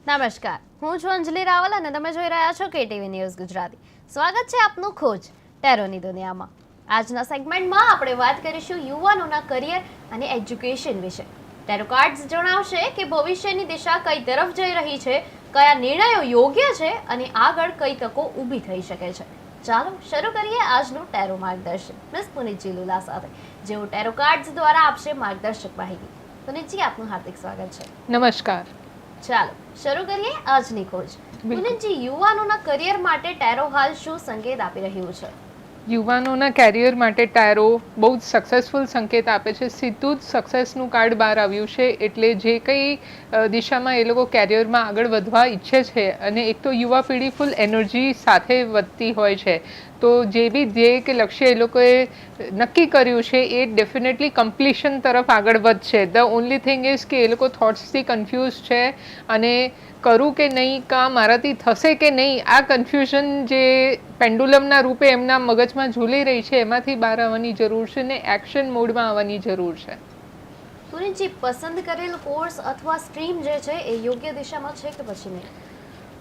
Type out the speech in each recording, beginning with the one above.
નમસ્કાર, હું છું અંજલિ રાવલ અને તમે જોઈ રહ્યા છો કેટીવી ન્યૂઝ ગુજરાતી. સ્વાગત છે આપનું ખોજ ટેરોની દુનિયામાં. આજના સેગમેન્ટમાં આપણે વાત કરીશું યુવાનોના કરિયર અને એજ્યુકેશન વિશે. ટેરો કાર્ડ્સ જણાવશે કે ભવિષ્યની દિશા કઈ તરફ જઈ રહી છે, કયા નિર્ણયો યોગ્ય છે અને આગળ કઈ તકો ઊભી થઈ શકે છે. ચાલો શરૂ કરીએ આજનું ટેરો માર્ગદર્શન મિસ પુનિતજી લુલા સાથે, જેઓ ટેરો કાર્ડ્સ દ્વારા આપશે માર્ગદર્શક માહિતી. પુનિતજી, આપનું હાર્દિક સ્વાગત છે. નમસ્કાર. ચાલો શરૂ કરીએ આજની ખોજ. પુનિતજી, યુવાનોના કરિયર માટે ટેરો હાલ શું સંકેત આપી રહ્યું છે? યુવાનોના કેરિયર માટે ટેરો બહુ જ સક્સેસફુલ સંકેત આપે છે. સીધું જ સક્સેસનું કાર્ડ બહાર આવ્યું છે. એટલે જે કંઈ દિશામાં એ લોકો કેરિયરમાં આગળ વધવા ઈચ્છે છે, અને એક તો યુવા પેઢી ફૂલ એનર્જી સાથે વધતી હોય છે, તો જે બી ધ્યેય કે લક્ષ્ય એ લોકોએ નક્કી કર્યું છે એ ડેફિનેટલી કમ્પ્લીશન તરફ આગળ વધશે. ધ ઓનલી થિંગ ઇઝ કે એ લોકો થોટ્સથી કન્ફ્યુઝ છે અને કરું કે નહીં, કાં મારાથી થશે કે નહીં, આ કન્ફ્યુઝન જે પેન્ડુલમના રૂપે એમના મગજમાં ઝૂલી રહી છે એમાંથી બહાર આવવાની જરૂર છે ને એક્શન મોડમાં આવવાની જરૂર છે. પુનિતજી, પસંદ કરેલ કોર્સ અથવા સ્ટ્રીમ જે છે એ યોગ્ય દિશામાં છે કે પછી નહીં?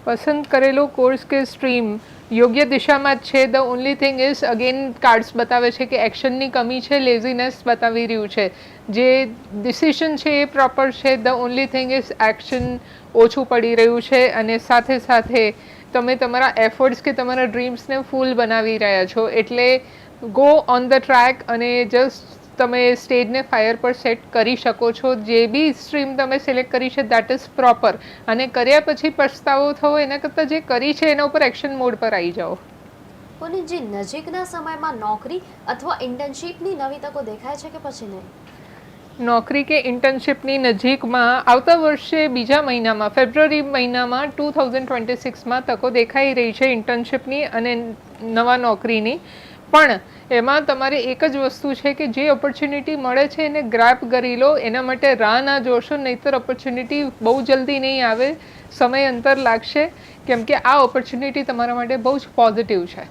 પસંદ કરેલો કોર્સ કે સ્ટ્રીમ યોગ્ય દિશામાં જ છે. The only thing is again cards બતાવે છે કે એક્શનની કમી છે, લેઝીનેસ બતાવી રહ્યું છે. જે ડિસિઝન છે એ પ્રોપર છે. The only thing is action ઓછું પડી રહ્યું છે, અને સાથે સાથે તમે તમારા એફર્ટ્સ કે તમારા ડ્રીમ્સને ફૂલ બનાવી રહ્યા છો. એટલે ગો ઓન ધ ટ્રેક અને જસ્ટ તમે સ્ટેજને ફાયર પર સેટ કરી શકો છો. જે બી સ્ટ્રીમ તમે સિલેક્ટ કરી છે દેટ ઇઝ પ્રોપર, અને કર્યા પછી પછતાવો થવો એના કરતાં જે કરી છે એના ઉપર એક્શન મોડ પર આવી જાઓ. પુનિતજી, નજીકના સમયમાં નોકરી અથવા ઇન્ટર્નશીપની નવી તકો દેખાય છે કે પછી નહીં? નોકરી કે ઇન્ટર્નશીપની નજીકમાં આવતા વર્ષે બીજા મહિનામાં, ફેબ્રુઆરી મહિનામાં 2026માં તકો દેખાઈ રહી છે ઇન્ટર્નશીપની અને નવા નોકરીની. પણ એમાં તમારે એક જ વસ્તુ છે કે જે ઓપોર્ચ્યુનિટી મળે છે એને ગ્રેબ કરી લો. એના માટે રાહ ના જોશો, નહીંતર ઓપોર્ચ્યુનિટી બહુ જલ્દી નહીં આવે, સમય અંતર લાગશે, કેમ કે આ ઓપોર્ચ્યુનિટી તમારા માટે બહુ જ પોઝિટિવ છે.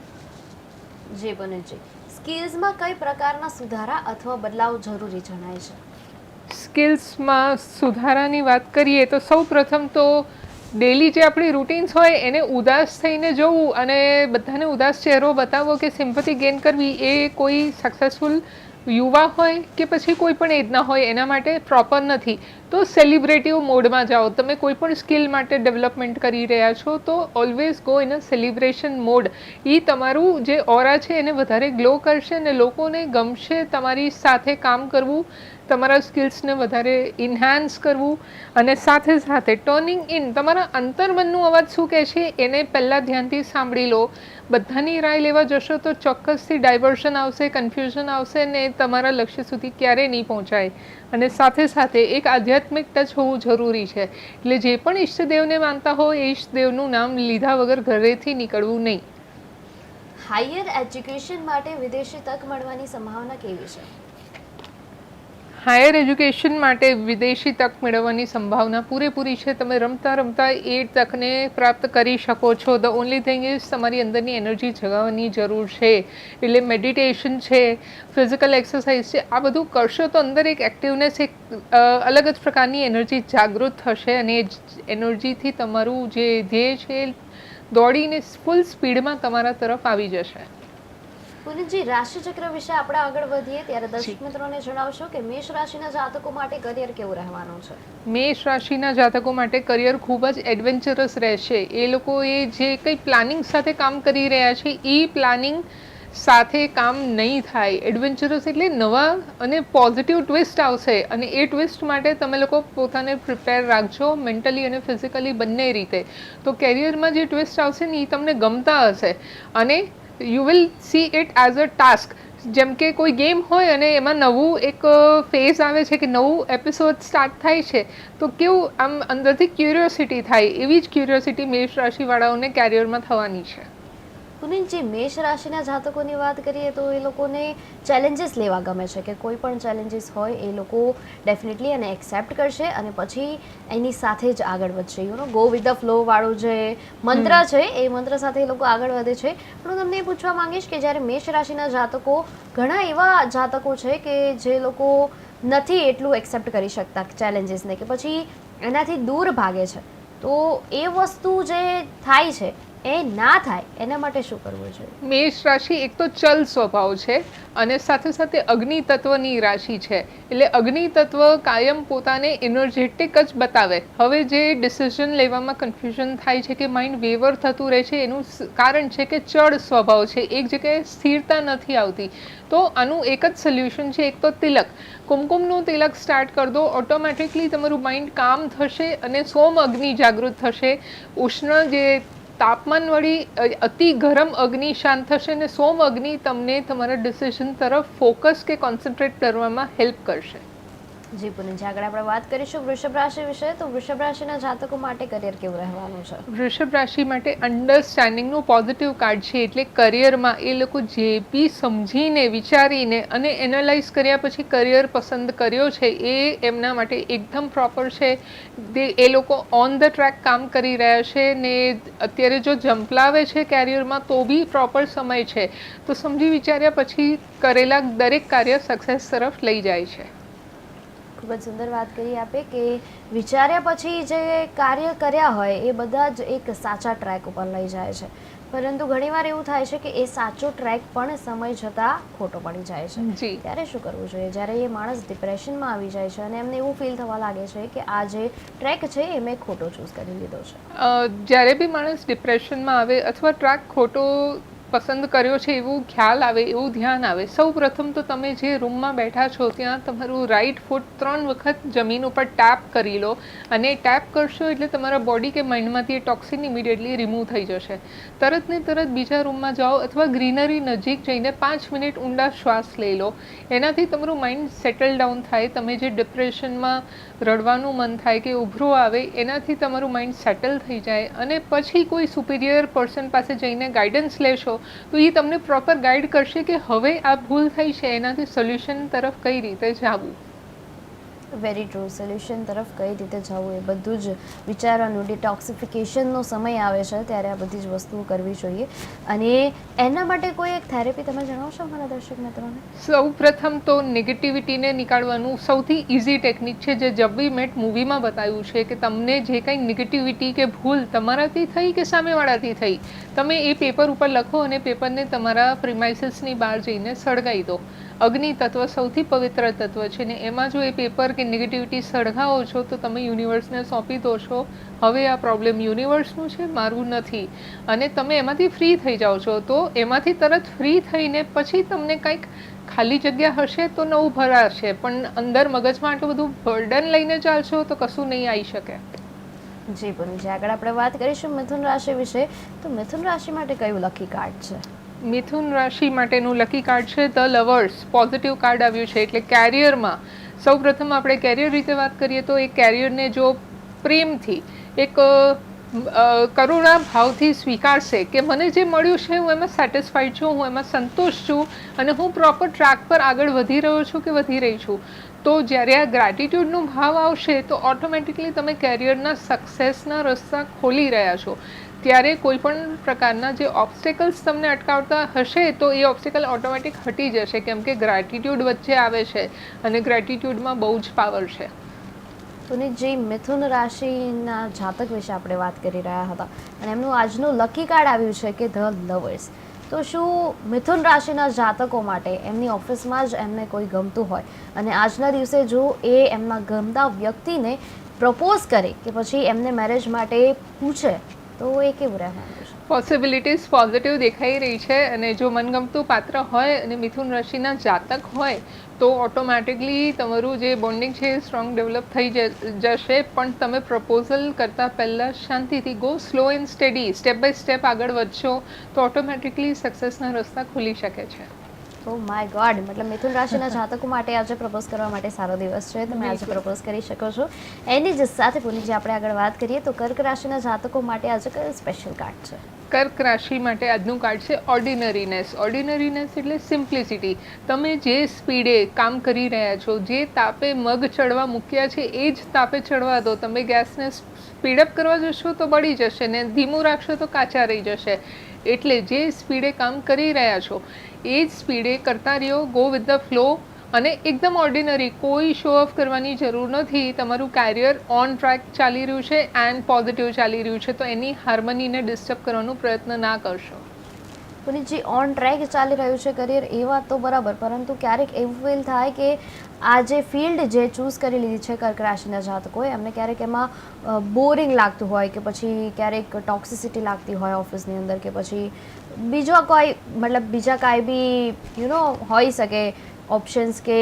જી પુનિતજી, સ્કિલ્સમાં કઈ પ્રકારના સુધારા અથવા બદલાવ જરૂરી જણાય છે? સ્કિલ્સમાં સુધારાની વાત કરીએ તો સૌ પ્રથમ તો ડેલી જે આપણી રૂટીન્સ હોય એને ઉદાસ થઈને જોવું અને બધાને ઉદાસ ચહેરો બતાવો કે સિમ્પથી ગેઇન કરવી એ કોઈ સક્સેસફુલ યુવા હોય કે પછી કોઈ પણ એજના હોય એના માટે પ્રોપર નથી. તો સેલિબ્રેટિવ મોડમાં જાઓ. તમે કોઈ પણ સ્કિલ માટે ડેવલપમેન્ટ કરી રહ્યા છો તો always go in a celebration mode. એ તમારું જે ઓરા છે એને વધારે ગ્લો કરશે અને લોકોને ગમશે તમારી સાથે કામ કરવું, તમારા સ્કિલ્સને વધારે ઇન્હાન્સ કરવું. અને સાથે સાથે ટર્નિંગ ઇન, તમારા અંતર્મનનું અવાજ શું કહે છે એને પહેલાં ધ્યાનથી સાંભળી લો. બધાની રાય લેવા જશો તો ચોક્કસથી ડાયવર્શન આવશે, કન્ફ્યુઝન આવશે ને તમારા લક્ષ્ય સુધી ક્યારેય નહીં પહોંચાય. અને સાથે સાથે એક આધ્યાત્મિક ટચ હોવું જરૂરી છે. એટલે જે પણ ઈષ્ટદેવને માનતા હોય એ ઈષ્ટદેવનું નામ લીધા વગર ઘરેથી નીકળવું નહીં. હાયર એજ્યુકેશન માટે વિદેશી તક મળવાની સંભાવના કેવી છે? હાયર એજ્યુકેશન માટે વિદેશી તક મેળવવાની સંભાવના પૂરેપૂરી છે. તમે રમતા રમતા એ તકને પ્રાપ્ત કરી શકો છો. ધ ઓનલી થિંગ ઇઝ તમારી અંદરની એનર્જી જગાવવાની જરૂર છે. એટલે મેડિટેશન છે, ફિઝિકલ એક્સરસાઇઝ છે, આ બધું કરશો તો અંદર એક એક્ટિવનેસ, એક અલગ જ પ્રકારની એનર્જી જાગૃત થશે અને એ એનર્જીથી તમારું જે ધ્યેય છે દોડીને ફૂલ સ્પીડમાં તમારા તરફ આવી જશે. પુનિતજી, રાશિચક્ર વિશે આપણે આગળ વધીએ ત્યારે દર્શક મિત્રોને જણાવશો કે મેષ રાશિના જાતકો માટે કરિયર કેવું રહેવાનું છે? મેષ રાશિના જાતકો માટે કરિયર ખૂબ જ એડવેન્ચરસ રહેશે. એ લોકોએ જે કંઈ પ્લાનિંગ સાથે કામ કરી રહ્યા છે એ પ્લાનિંગ સાથે કામ નહીં થાય. એડવેન્ચરસ એટલે નવા અને પોઝિટિવ ટ્વિસ્ટ આવશે, અને એ ટ્વિસ્ટ માટે તમે લોકો પોતાને પ્રિપેર રાખજો, મેન્ટલી અને ફિઝિકલી બંને રીતે. તો કેરિયરમાં જે ટ્વિસ્ટ આવશે ને એ તમને ગમતા હશે અને you will see it as a task. જેમ કે કોઈ ગેમ હોય અને એમાં નવું એક ફેઝ આવે છે કે નવું એપિસોડ સ્ટાર્ટ થાય છે, તો કેવું આમ અંદરથી ક્યુરિયોસિટી થાય, એવી જ ક્યુરિયોસિટી મેષ રાશિવાળાઓને કેરિયરમાં થવાની છે. પુનિતજી, મેષ રાશિના જાતકોની વાત કરીએ તો એ લોકોને ચેલેન્જીસ લેવા ગમે છે કે કોઈ પણ ચેલેન્જીસ હોય એ લોકો ડેફિનેટલી એને એક્સેપ્ટ કરશે અને પછી એની સાથે જ આગળ વધશે. ગો વિથ ધ ફ્લો વાળું જે મંત્ર છે એ મંત્ર સાથે એ લોકો આગળ વધે છે. પણ હું તમને એ પૂછવા માંગીશ કે જ્યારે મેષ રાશિના જાતકો, ઘણા એવા જાતકો છે કે જે લોકો નથી એટલું એક્સેપ્ટ કરી શકતા ચેલેન્જીસને, કે પછી એનાથી દૂર ભાગે છે, તો એ વસ્તુ જે થાય છે એ ના થાય એના માટે શું કરવું જોઈએ? મેષ રાશિ એક તો ચલ સ્વભાવ છે અને સાથે સાથે અગ્નિ તત્વની રાશિ છે, એટલે અગ્નિ તત્વ કાયમ પોતાને એનર્જેટિક જ બતાવે. હવે જે ડિસિઝન લેવામાં કન્ફ્યુઝન થાય છે કે માઇન્ડ વેવર થતું રહે છે, એનું કારણ છે કે ચડ સ્વભાવ છે, એક જગ્યાએ સ્થિરતા નથી આવતી. તો આનું એક જ સોલ્યુશન છે, એક તો તિલક, કુમકુમનું તિલક સ્ટાર્ટ કરી દો, ઓટોમેટિકલી તમારું માઇન્ડ કામ થશે અને સોમ અગ્નિ જાગૃત થશે. ઉષ્ણ જે તાપમાનવાળી અતિ ગરમ અગ્નિ શાંત થશે અને સોમ અગ્નિ તમને તમારા ડિસિઝન તરફ ફોકસ કે કોન્સન્ટ્રેટ કરવામાં હેલ્પ કરશે. જી પુનીત, આગળ આપણે વાત કરીશું વૃષભ રાશિ વિશે. તો વૃષભ રાશિના જાતકો માટે કરિયર કેવું રહેવાનું છે? વૃષભ રાશિ માટે અન્ડરસ્ટેન્ડિંગનું પોઝિટિવ કાર્ડ છે, એટલે કરિયરમાં એ લોકો જે બી સમજીને વિચારીને અને એનાલાઇઝ કર્યા પછી કરિયર પસંદ કર્યો છે એ એમના માટે એકદમ પ્રોપર છે. એ લોકો ઓન ધ ટ્રેક કામ કરી રહ્યા છે ને અત્યારે જો જંપલાવે છે કેરિયરમાં તો બી પ્રોપર સમય છે, તો સમજી વિચાર્યા પછી કરેલા દરેક કાર્ય સક્સેસ તરફ લઈ જાય છે. ખૂબ જ સુંદર વાત કરી આપે કે વિચાર્યા પછી જે કાર્ય કર્યા હોય એ બધા જ એક સાચા ટ્રેક ઉપર લઈ જાય છે, પરંતુ ઘણીવાર એવું થાય છે કે એ સાચો ટ્રેક પણ સમય જતાં ખોટો પડી જાય છે. જી. ત્યારે શું કરવું જોઈએ જ્યારે એ માણસ ડિપ્રેશનમાં આવી જાય છે અને એમને એવું ફીલ થવા લાગે છે કે આ જે ટ્રેક છે એ મેં ખોટો ચૂઝ કરી લીધો છે? જ્યારે બી માણસ ડિપ્રેશનમાં આવે અથવા ટ્રેક ખોટો પસંદ કર્યો છે એવું ખ્યાલ આવે, એવું ધ્યાન આવે, સૌ પ્રથમ તો તમે જે રૂમમાં બેઠા છો ત્યાં તમારું રાઈટ ફૂટ 3 વખત જમીન ઉપર ટેપ કરી લો, અને ટેપ કરશો એટલે તમારા બોડી કે માઇન્ડમાંથી એ ટોક્સિન ઇમિડિયેટલી રિમૂવ થઈ જશે. તરત ને તરત બીજા રૂમમાં જાઓ અથવા ગ્રીનરી નજીક જઈને 5 મિનિટ ઊંડા શ્વાસ લઈ લો. એનાથી તમારું માઇન્ડ સેટલ ડાઉન થાય. તમે જે ડિપ્રેશનમાં રડવાનું મન થાય કે ઉભરો આવે એનાથી તમારું માઇન્ડ સેટલ થઈ જાય, અને પછી કોઈ સુપિરિયર પર્સન પાસે જઈને ગાઈડન્સ લેશો તો એ તમને પ્રોપર ગાઈડ કરશે કે હવે આ ભૂલ થઈ છે એનાથી સોલ્યુશન તરફ કઈ રીતે જવું. Very true. સોલ્યુશન તરફ કઈ રીતે જવું એ બધું જ વિચારવાનું. ડિટોક્સિફિકેશનનો સમય આવે છે ત્યારે આ બધી જ વસ્તુઓ કરવી જોઈએ, અને એના માટે કોઈ એક થેરેપી તમે જણાવશો મારા દર્શક મિત્રોને? સૌ પ્રથમ તો નેગેટિવિટીને નીકાળવાનું સૌથી ઇઝી ટેકનિક છે, જે જબ વી મેટ મૂવીમાં બતાવ્યું છે કે તમને જે કંઈ નેગેટિવિટી કે ભૂલ તમારાથી થઈ કે સામેવાળાથી થઈ, તમે એ પેપર ઉપર લખો અને પેપરને તમારા પ્રિમાઇસીસની બહાર જઈને સળગાવી દો. અગ્નિ તત્વ સૌથી પવિત્ર તત્વ છે ને એમાં જો એ પેપર કે નેગેટિવિટી સળગાવો છો તો તમે યુનિવર્સને સોંપી દો છો હવે આ પ્રોબ્લેમ યુનિવર્સનું છે, મારું નથી, અને તમે એમાંથી ફ્રી થઈ જાઓ છો. તો એમાંથી તરત ફ્રી થઈને પછી તમને કંઈક ખાલી જગ્યા હશે તો નવું ભરાશે, પણ અંદર મગજમાં આટલું બધું બર્ડન લઈને ચાલશો તો કશું નહીં આવી શકે. જી પુનીજી, આગળ આપણે વાત કરીશું મિથુન રાશિ વિશે. તો મિથુન રાશિ માટે કયું લકી કાર્ડ છે? મિથુન રાશિ માટેનું લકી કાર્ડ છે ધ લવર્સ. પોઝિટિવ કાર્ડ આવ્યું છે, એટલે કેરિયરમાં સૌ પ્રથમ આપણે કેરિયર રીતે વાત કરીએ તો એ કેરિયરને જો પ્રેમથી એક કરુણા ભાવથી સ્વીકારશે કે મને જે મળ્યું છે હું એમાં સેટિસ્ફાઈડ છું, હું એમાં સંતુષ્ટ છું અને હું પ્રોપર ટ્રેક પર આગળ વધી રહ્યો છું કે વધી રહી છું, તો જ્યારે આ ગ્રેટિટ્યૂડનો ભાવ આવશે તો ઓટોમેટિકલી તમે કેરિયરના સક્સેસના રસ્તા ખોલી રહ્યા છો. ત્યારે કોઈ પણ પ્રકારના જે ઓબ્સ્ટેકલ્સ તમને અટકાવતા હશે તો એ ઓબ્સ્ટેકલ ઓટોમેટિક હટી જશે, કેમ કે ગ્રેટિટ્યૂડ વચ્ચે આવે છે અને ગ્રેટિટ્યૂડમાં બહુ જ પાવર છે. પુનીતજી, મિથુન રાશિના જાતક વિશે આપણે વાત કરી રહ્યા હતા અને એમનું આજનું લકી કાર્ડ આવ્યું છે કે ધ લવર્સ. તો શું મિથુન રાશિના જાતકો માટે એમની ઓફિસમાં જ એમને કોઈ ગમતું હોય અને આજના દિવસે જો એ એમના ગમતા વ્યક્તિને પ્રપોઝ કરે કે પછી એમને મેરેજ માટે પૂછે તો એ કેવું રહેવાનું છે? પોસિબિલિટીઝ પોઝિટિવ દેખાઈ રહી છે, અને જો મનગમતું પાત્ર હોય અને મિથુન રાશિના જાતક હોય તો ઓટોમેટિકલી તમારું જે બોન્ડિંગ છે એ સ્ટ્રોંગ ડેવલપ થઈ જશે. પણ તમે પ્રપોઝલ કરતાં પહેલાં શાંતિથી go slow and steady, step by step આગળ વધશો તો ઓટોમેટિકલી સક્સેસના રસ્તા ખુલી શકે છે. ઓ માય ગોડ, મતલબ મિથુન રાશિના જાતકો માટે આજે પ્રપોઝ કરવા માટે સારો દિવસ છે, તમે આજે પ્રપોઝ કરી શકો છો. એની જ સાથે પુનીજી આપણે આગળ વાત કરીએ તો કર્ક રાશિના જાતકો માટે આજે કયો સ્પેશિયલ કાર્ડ છે? કર્ક રાશિ માટે આજનું કાર્ડ છે ઓર્ડિનરીનેસ. ઓર્ડિનરીનેસ એટલે સિમ્પ્લિસિટી. તમે જે સ્પીડે કામ કરી રહ્યા છો, જે તાપે મગ ચડવા મૂક્યા છે એ જ તાપે ચડવા દો. તમે ગેસને સ્પીડઅપ કરવા જશો તો બળી જશે ને ધીમું રાખશો તો કાચા રહી જશે. એટલે જે સ્પીડે કામ કરી રહ્યા છો એ જ સ્પીડે કરતા રહ્યો, ગો વિથ ધ ફ્લો, અને એકદમ ઓર્ડિનરી, કોઈ શો ઓફ કરવાની જરૂર નથી. તમારું કેરિયર ઓન ટ્રેક ચાલી રહ્યું છે એન્ડ પોઝિટિવ ચાલી રહ્યું છે, તો એની હાર્મનીને ડિસ્ટર્બ કરવાનો પ્રયત્ન ના કરશો. પુનીતજી, ઓન ટ્રેક ચાલી રહ્યું છે કરિયર, એ વાત તો બરાબર, પરંતુ ક્યારેક એવું ફીલ થાય કે આ જે ફિલ્ડ જે ચૂઝ કરી લીધી છે કર્ક રાશિના જાતકોએ, એમને ક્યારેક એમાં બોરિંગ લાગતું હોય કે પછી ક્યારેક ટોક્સિસિટી લાગતી હોય ઓફિસની અંદર, કે પછી બીજો કોઈ મતલબ બીજા કાંઈ બી હોઈ શકે ઓપ્શન્સ કે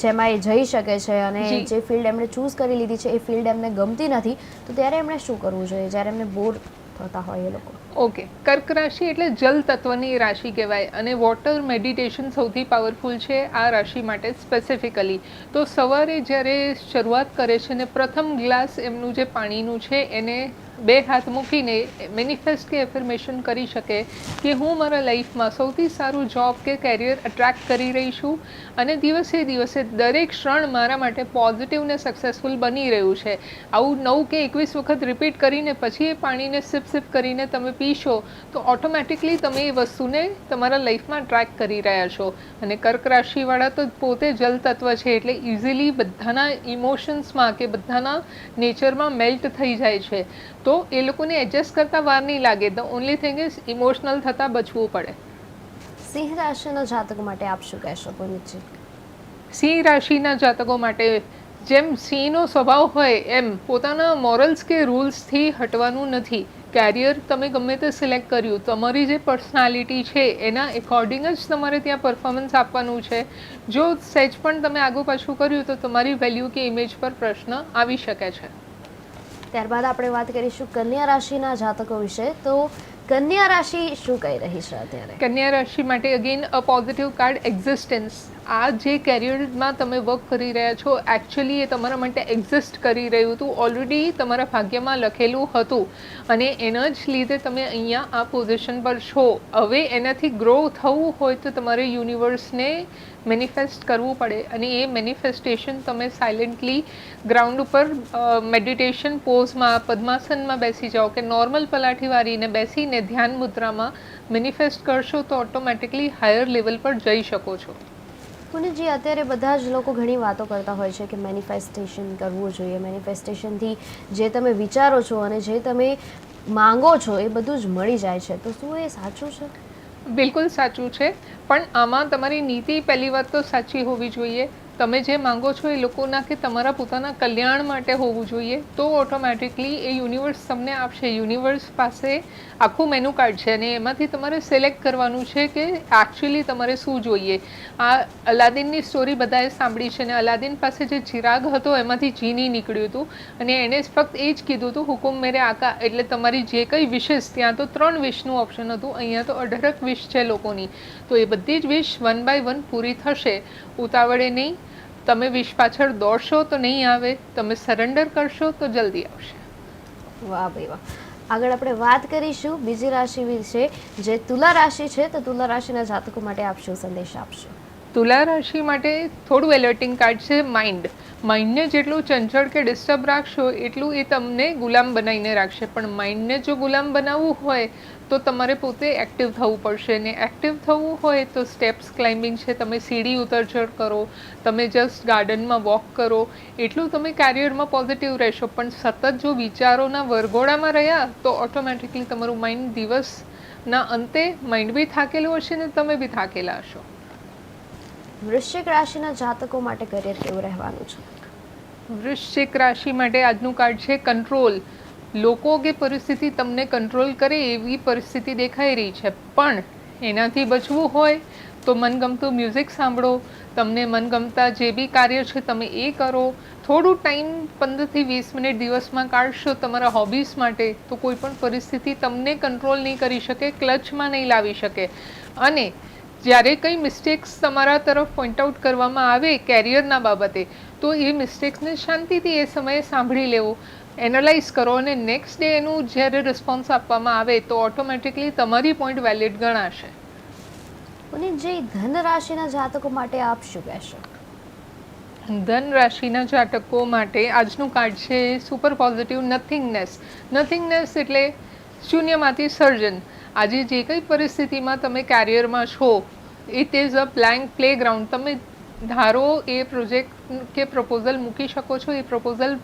જેમાં એ જઈ શકે છે, અને જે ફિલ્ડ એમણે ચૂઝ કરી લીધી છે એ ફિલ્ડ એમને ગમતી નથી, તો ત્યારે એમણે શું કરવું જોઈએ જ્યારે એમને બોર થતા હોય એ લોકો? ઓકે, કર્ક રાશિ એટલે જલ તત્વની રાશિ કહેવાય, અને વોટર મેડિટેશન સૌથી પાવરફુલ છે આ રાશિ માટે સ્પેસિફિકલી. તો સવારે જ્યારે શરૂઆત કરે છે ને પ્રથમ ગ્લાસ એમનું જે પાણીનું છે એને 2 હાથ મૂકીને મેનિફેસ્ટ કે એફર્મેશન કરી શકે કે હું મારા લાઈફમાં સૌથી સારું જોબ કે કેરિયર અટ્રેક્ટ કરી રહી છું, અને દિવસે દિવસે દરેક ક્ષણ મારા માટે પોઝિટિવ ને સક્સેસફુલ બની રહ્યું છે. આવું 9 કે 21 વખત રિપીટ કરીને પછી એ પાણીને સિપ સિપ કરીને તમે પીશો તો ઓટોમેટિકલી તમે એ વસ્તુને તમારા લાઈફમાં ટ્રેક કરી રહ્યા છો. અને કર્ક રાશિવાળા તો પોતે જલ તત્વ છે, એટલે ઇઝીલી બધાના ઇમોશન્સમાં કે બધાના નેચરમાં મેલ્ટ થઈ જાય છે, તો એ લોકોને એડજસ્ટ કરતા વાર નહીં લાગે. The only thing is emotional થતાં બચવું પડે. સિંહ રાશિના જાતકો માટે આપ શું કહેશો પુનીતજી? સિંહ રાશિના જાતકો માટે જેમ સિંહનો સ્વભાવ હોય એમ પોતાના મોરલ્સ કે રૂલ્સથી હટવાનું નથી. કેરિયર તમે ગમે તે સિલેક્ટ કર્યું, તમારી જે પર્સનાલિટી છે એના એકોર્ડિંગ જ તમારે ત્યાં પરફોર્મન્સ આપવાનું છે. જો સહેજ પણ તમે આગું પાછું કર્યું તો તમારી વેલ્યુ કે ઇમેજ પર પ્રશ્ન આવી શકે છે. ત્યારબાદ આપણે વાત કરીશું કન્યા રાશિના જાતકો વિશે. તો કન્યા રાશિ શું કહી રહી છે અત્યારે? કન્યા રાશિ માટે અગેન અ પોઝિટિવ કાર્ડ, એક્ઝિસ્ટન્સ. આ જે કેરિયરમાં તમે વર્ક કરી રહ્યા છો એકચ્યુઅલી એ તમારા માટે એક્ઝિસ્ટ કરી રહ્યું હતું, ઓલરેડી તમારા ભાગ્યમાં લખેલું હતું, અને એના જ લીધે તમે અહીંયા આ પોઝિશન પર છો. હવે એનાથી ગ્રો થવું હોય તો તમારે યુનિવર્સને મેનિફેસ્ટ કરવું પડે, અને એ મેનિફેસ્ટેશન તમે સાયલેન્ટલી ગ્રાઉન્ડ ઉપર મેડિટેશન પોઝમાં પદ્માસનમાં બેસી જાઓ કે નોર્મલ પલાઠી વાળીને બેસીને ધ્યાન મુદ્રામાં મેનિફેસ્ટ કરશો તો ઓટોમેટિકલી હાયર લેવલ પર જઈ શકો છો. પુનીતજી, અત્યારે બધા જ લોકો ઘણી વાતો કરતા હોય છે કે મેનિફેસ્ટેશન કરવું જોઈએ, મેનિફેસ્ટેશનથી જે તમે વિચારો છો અને જે તમે માંગો છો એ બધું જ મળી જાય છે, તો શું એ સાચું છે? બિલકુલ સાચું છે, પણ આમાં તમારી નીતિ પહેલી વાત તો સાચી હોવી જોઈએ. તમે જે માંગો છો એ લોકોના કે તમારા પોતાના કલ્યાણ માટે હોવું જોઈએ, તો ઓટોમેટિકલી એ યુનિવર્સ તમને આપશે. યુનિવર્સ પાસે આખું મેનુ કાર્ડ છે, અને એમાંથી તમારે સિલેક્ટ કરવાનું છે કે એકચ્યુઅલી તમારે શું જોઈએ. આ અલાદીનની સ્ટોરી બધાએ સાંભળી છે, અને અલાદીન પાસે જે ચિરાગ હતો એમાંથી જીની નીકળ્યું હતું, અને એણે ફક્ત એ જ કીધું હતું હુકુમ મેરે આકા, એટલે તમારી જે કંઈ વિશેસ, ત્યાં તો 3 વિશનું ઓપ્શન હતું, અહીંયા તો 18 વિશ છે લોકોની, તો એ બધી જ વિશ 1 બાય 1 પૂરી થશે. ઉતાવળે નહીં. તમે વિશ પાછળ દોડશો તો નહીં આવે, તમે સરેન્ડર કરશો તો જલ્દી આવશે. વાહ ભાઈ વાહ. આગળ આપણે વાત કરીશું બીજી રાશિ વિશે, જે તુલા રાશિ છે. તો તુલા રાશિના જાતકો માટે આપ શું સંદેશ આપશો? તુલા રાશિ માટે થોડું એલર્ટિંગ કાર્ડ છે માઇન્ડ. માઇન્ડને જેટલું ચંચળ કે ડિસ્ટર્બ રાખશો એટલું એ તમને ગુલામ બનાવીને રાખશે, પણ માઇન્ડને જો ગુલામ બનાવવું હોય તો તમારે પોતે એક્ટિવ થવું પડશે, ને એક્ટિવ થવું હોય તો સ્ટેપ્સ ક્લાઇમ્બિંગ છે, તમે સીડી ઉતર ચઢ કરો, તમે જસ્ટ ગાર્ડનમાં વોક કરો, એટલું તમે કેરિયરમાં પોઝિટિવ રહેશો. પણ સતત જો વિચારોના વરઘોડામાં રહ્યા તો ઓટોમેટિકલી તમારું માઇન્ડ દિવસના અંતે માઇન્ડ બી થાકેલું હશે ને તમે બી થાકેલા હશો. વૃશ્ચિક રાશિના જાતકો માટે કરિયર કેવું રહેવાનું છે? વૃશ્ચિક રાશિ માટે આજનું કાર્ડ છે કંટ્રોલ. લોકો કે પરિસ્થિતિ તમને કંટ્રોલ કરે એવી પરિસ્થિતિ દેખાઈ રહી છે, પણ એનાથી બચવું હોય તો મનગમતું મ્યુઝિક સાંભળો, તમને મનગમતા જે બી કાર્ય છે તમે એ કરો. થોડું ટાઈમ 15 થી 20 મિનિટ દિવસમાં કાઢશો તમારા હોબીઝ માટે, તો કોઈ પણ પરિસ્થિતિ તમને કંટ્રોલ નહીં કરી શકે, ક્લચમાં નહીં લાવી શકે. અને જ્યારે કંઈ મિસ્ટેક્સ તમારા તરફ પોઈન્ટ આઉટ કરવામાં આવે કેરિયરના બાબતે, તો એ મિસ્ટેક્સને શાંતિથી એ સમયે સાંભળી લેવો, એનાલાઇઝ કરો, અને નેક્સ્ટ ડે એનું જ્યારે રિસ્પોન્સ આપવામાં આવે તો ઓટોમેટિકલી તમારી પોઈન્ટ વેલિડ ગણાશે. પુનીતજી, ધન રાશિના જાતકો માટે આપ શું કહેશો? ધન રાશિના જાતકો માટે આજનું કાર્ડ છે સુપર પોઝિટિવ નથિંગનેસ. નથિંગનેસ એટલે શૂન્યમાંથી સર્જન. આજે જે કંઈ પરિસ્થિતિમાં તમે કેરિયરમાં છો, it is a blank playground. તમે ધારો એ પ્રોજેક્ટ કે પ્રપોઝલ મૂકી શકો છો, એ પ્રપોઝલ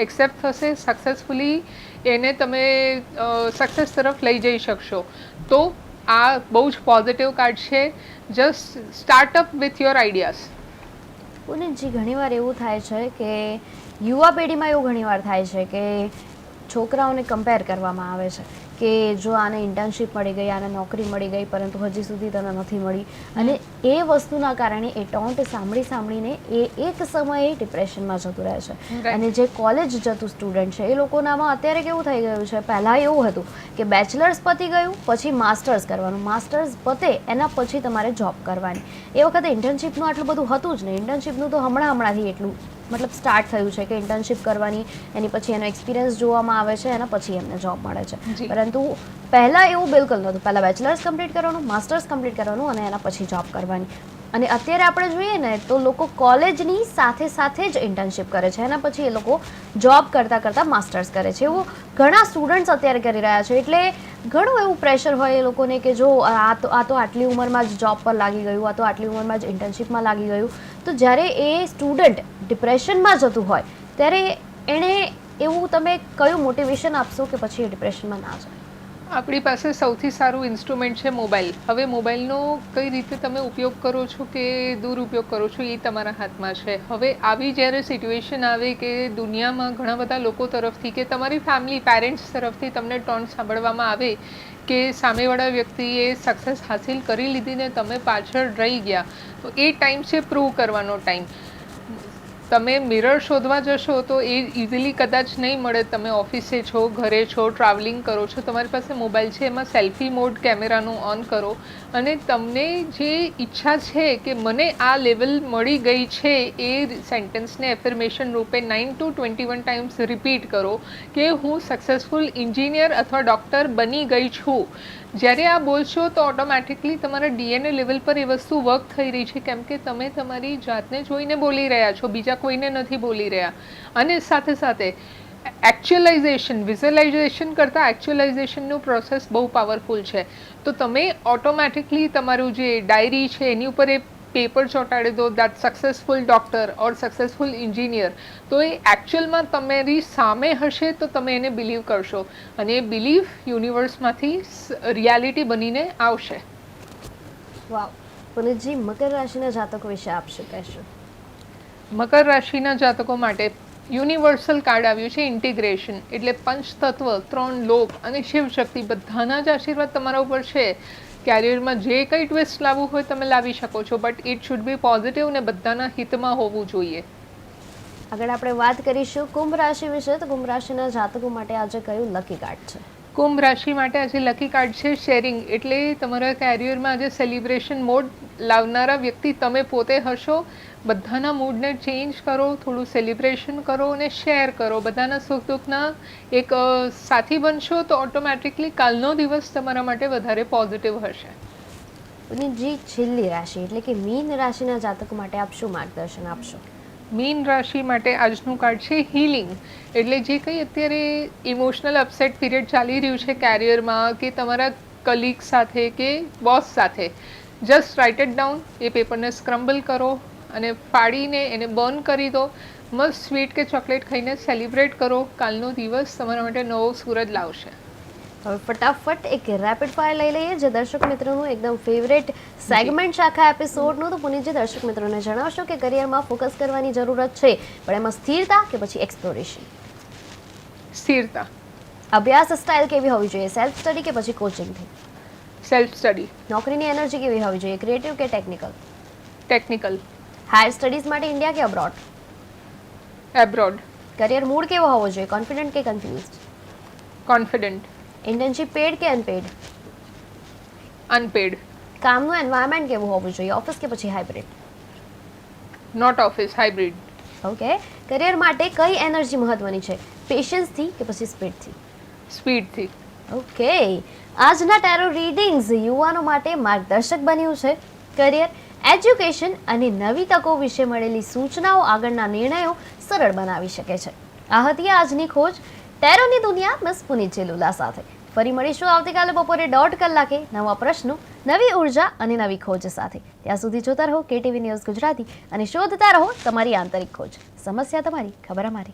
એક્સેપ્ટ થશે સક્સેસફુલી, એને તમે સક્સેસ તરફ લઈ જઈ શકશો. તો આ બહુ જ પોઝિટિવ કાર્ડ છે. Just startup with your ideas. Punitji, ઘણીવાર એવું થાય છે કે યુવા પેઢીમાં એવું ઘણીવાર થાય છે કે છોકરાઓને કમ્પેર કરવામાં આવે છે કે જો આને ઇન્ટર્નશીપ મળી ગઈ, આને નોકરી મળી ગઈ, પરંતુ હજી સુધી તને નથી મળી. અને એ વસ્તુના કારણે એ ટોન્ટ સાંભળીને એ એક સમયે ડિપ્રેશનમાં જતું રહે છે. અને જે કોલેજ જતું સ્ટુડન્ટ છે એ લોકોનામાં અત્યારે કેવું થઈ ગયું છે, પહેલાં એવું હતું કે બેચલર્સ પતી ગયું પછી માસ્ટર્સ કરવાનું, માસ્ટર્સ પતે એના પછી તમારે જોબ કરવાની. એ વખતે ઇન્ટર્નશીપનું આટલું બધું હતું જ નહીં. ઇન્ટર્નશીપનું તો હમણાંથી એટલું મતલબ સ્ટાર્ટ થયું છે કે ઇન્ટર્નશીપ કરવાની, એની પછી એનો એક્સપિરિયન્સ જોવામાં આવે છે, એના પછી એમને જોબ મળે છે. પરંતુ પહેલાં એવું બિલકુલ નહોતું. પહેલાં બેચલર્સ કમ્પ્લીટ કરવાનું, માસ્ટર્સ કમ્પ્લીટ કરવાનું અને એના પછી જોબ કરવાની. અને અત્યારે આપણે જોઈએ ને તો લોકો કોલેજની સાથે જ ઇન્ટર્નશીપ કરે છે, એના પછી એ લોકો જોબ કરતાં માસ્ટર્સ કરે છે. એવું ઘણા સ્ટુડન્ટ્સ અત્યારે કરી રહ્યા છે. એટલે ઘણું એવું પ્રેશર હોય એ લોકોને કે જો આ તો આટલી ઉંમરમાં જ જોબ પર લાગી ગયું, આ તો આટલી ઉંમરમાં જ ઇન્ટર્નશીપમાં લાગી ગયું. તો જ્યારે એ સ્ટુડન્ટ ડિપ્રેશનમાં જતું હોય ત્યારે એણે એવું તમે કયું મોટિવેશન આપશો કે પછી એ ડિપ્રેશનમાં ના જાય? આપણી પાસે સૌથી સારું ઇન્સ્ટ્રુમેન્ટ છે મોબાઈલ. હવે મોબાઈલનો કઈ રીતે તમે ઉપયોગ કરો છો કે દુરુપયોગ કરો છો એ તમારા હાથમાં છે. હવે આવી જ્યારે સિચ્યુએશન આવે કે દુનિયામાં ઘણા બધા લોકો તરફથી કે તમારી ફેમિલી પેરેન્ટ્સ તરફથી તમને ટોન્ટ સાંભળવામાં આવે કે સામેવાળા વ્યક્તિએ સક્સેસ હાસિલ કરી લીધી ને તમે પાછળ રહી ગયા, તો એ ટાઈમ છે પ્રૂવ કરવાનો ટાઈમ. તમે મિરર શોધવા જશો તો એ ઇઝીલી કદાચ નહીં મળે. તમે ઓફિસે છો, ઘરે છો, ટ્રાવેલિંગ કરો છો, તમારી પાસે મોબાઈલ છે, એમાં સેલ્ફી મોડ કેમેરાનું ઓન કરો અને તમને જે ઈચ્છા છે કે મને આ લેવલ મળી ગઈ છે એ સેન્ટેન્સને એફર્મેશન રૂપે 9 to 21 ટાઈમ્સ રિપીટ કરો કે હું સક્સેસફુલ એન્જિનિયર અથવા ડૉક્ટર બની ગઈ છું. જ્યારે આ બોલશો તો ઓટોમેટિકલી તમારા ડીએનએ લેવલ પર એ વસ્તુ વર્ક થઈ રહી છે, કેમ કે તમે તમારી જાતને જોઈને બોલી રહ્યા છો, બીજા કોઈને નથી બોલી રહ્યા. અને સાથે એક્ચ્યુઅલાઇઝેશન, વિઝ્યુઅલાઇઝેશન કરતાં એક્ચ્યુઅલાઇઝેશનનું પ્રોસેસ બહુ પાવરફુલ છે. તો તમે ઓટોમેટિકલી તમારું જે ડાયરી છે એની ઉપર એ પેપર ચોંટાડી દો, that successful doctor or successful engineer. તો એ એકચ્યુઅલમાં તમારી સામે હશે તો તમે એને બિલીવ કરશો અને એ બિલીવ યુનિવર્સમાંથી રિયાલિટી બનીને આવશે. વાવ. પુનિતજી, મકર રાશિના જાતકો વિશે આપ શું કહેશો? મકર રાશિના જાતકો માટે યુનિવર્સલ કાર્ડ આવ્યું છે ઇન્ટિગ્રેશન. એટલે પંચતત્વ, 3 લોક અને શિવશક્તિ બધાના જ આશીર્વાદ તમારા ઉપર છે. કેરિયરમાં જે કંઈ ટ્વિસ્ટ લાવવું હોય તમે લાવી શકો છો, but it should B positive ને બધાના હિતમાં હોવું જોઈએ. આગળ આપણે વાત કરીશું કુંભ રાશિ વિશે. તો કુંભ રાશિના જાતકો માટે આજે કયું લકી કાર્ડ છે? કુંભ રાશિ માટે આજે લકી કાર્ડ છે શેરિંગ. એટલે તમારા કેરિયરમાં આજે સેલિબ્રેશન મોડ લાવનારા વ્યક્તિ તમે પોતે હશો. બધાના મૂડને ચેન્જ કરો, થોડું સેલિબ્રેશન કરો અને શેર કરો. બધાના સુખ દુઃખના એક સાથી બનશો તો ઓટોમેટિકલી કાલનો દિવસ તમારા માટે વધારે પોઝિટિવ હશે. પુનિતજી, છેલ્લી રાશિ એટલે કે મીન રાશિના જાતકો માટે આપ શું માર્ગદર્શન આપશો? મીન રાશિ માટે આજનું કાર્ડ છે હીલિંગ. એટલે જે કંઈ અત્યારે ઇમોશનલ અપસેટ પીરિયડ ચાલી રહ્યું છે કેરિયરમાં કે તમારા કલીગ સાથે કે બોસ સાથે, જસ્ટ રાઇટ ઇટ ડાઉન. એ પેપરને સ્ક્રમ્બલ કરો અને ફાડીને એને બર્ન કરી દો. મસ્ત સ્વીટ કે ચોકલેટ ખાઈને સેલિબ્રેટ કરો. કાલનો દિવસ તમારા માટે નવો સૂરજ લાવશે. હવે ફટાફટ એક રેપિડ ફાયર લઈ લઈએ, જે દર્શક મિત્રોનું એકદમ ફેવરેટ સેગમેન્ટ છે આખા એપિસોડનું. તો પુનિતજી, દર્શક મિત્રોને જણાવશો કે કરિયરમાં ફોકસ કરવાની જરૂરત છે, પણ એમાં સ્થિરતા કે પછી એક્સપ્લોરેશન? સ્થિરતા. અભ્યાસ સ્ટાઇલ કેવી હોવી જોઈએ, સેલ્ફ સ્ટડી કે પછી કોચિંગથી? Self study. નોકરીની એનર્જી કેવી હોવી જોઈએ, ક્રિએટિવ કે ટેકનિકલ? ટેકનિકલ. હાયર સ્ટડીઝ માટે ઇન્ડિયા કે અબ્રોડ? એબ્રોડ. કરિયર મૂડ કેવો હોવો જોઈએ, કોન્ફિડન્ટ કે કન્ફ્યુઝડ? કોન્ફિડન્ટ. ઇન્ટર્નશીપ પેડ કે અનપેડ? અનપેડ. કામનું એન્વાયરમેન્ટ કેવું હોવું જોઈએ, ઓફિસ કે પછી hybrid? Not office, hybrid. Okay. Career માટે કઈ એનર્જી મહત્વની છે, પેશન્સથી કે પછી સ્પીડથી? સ્પીડથી. ઓકે. આજના ટેરો રીડિંગ્સ યુવાનો માટે માર્ગદર્શક બન્યું છે. કરિયર, એજ્યુકેશન અને નવી તકો વિશે મળેલી સૂચનાઓ આગળના નિર્ણયો સરળ બનાવી શકે છે. આ હતી આજની ખોજ ટેરોની દુનિયા મિસ પુનિત ચેલુલા સાથે. ફરી મળીશું આવતીકાલે બપોરે 1:30 કલાકે નવા પ્રશ્નો નવી ઉર્જા અને નવી ખોજ સાથે. ત્યાં સુધી જોતા રહો KTV ન્યૂઝ ગુજરાતી અને શોધતા રહો તમારી આંતરિક ખોજ. સમસ્યા તમારી, ખબર અમારી.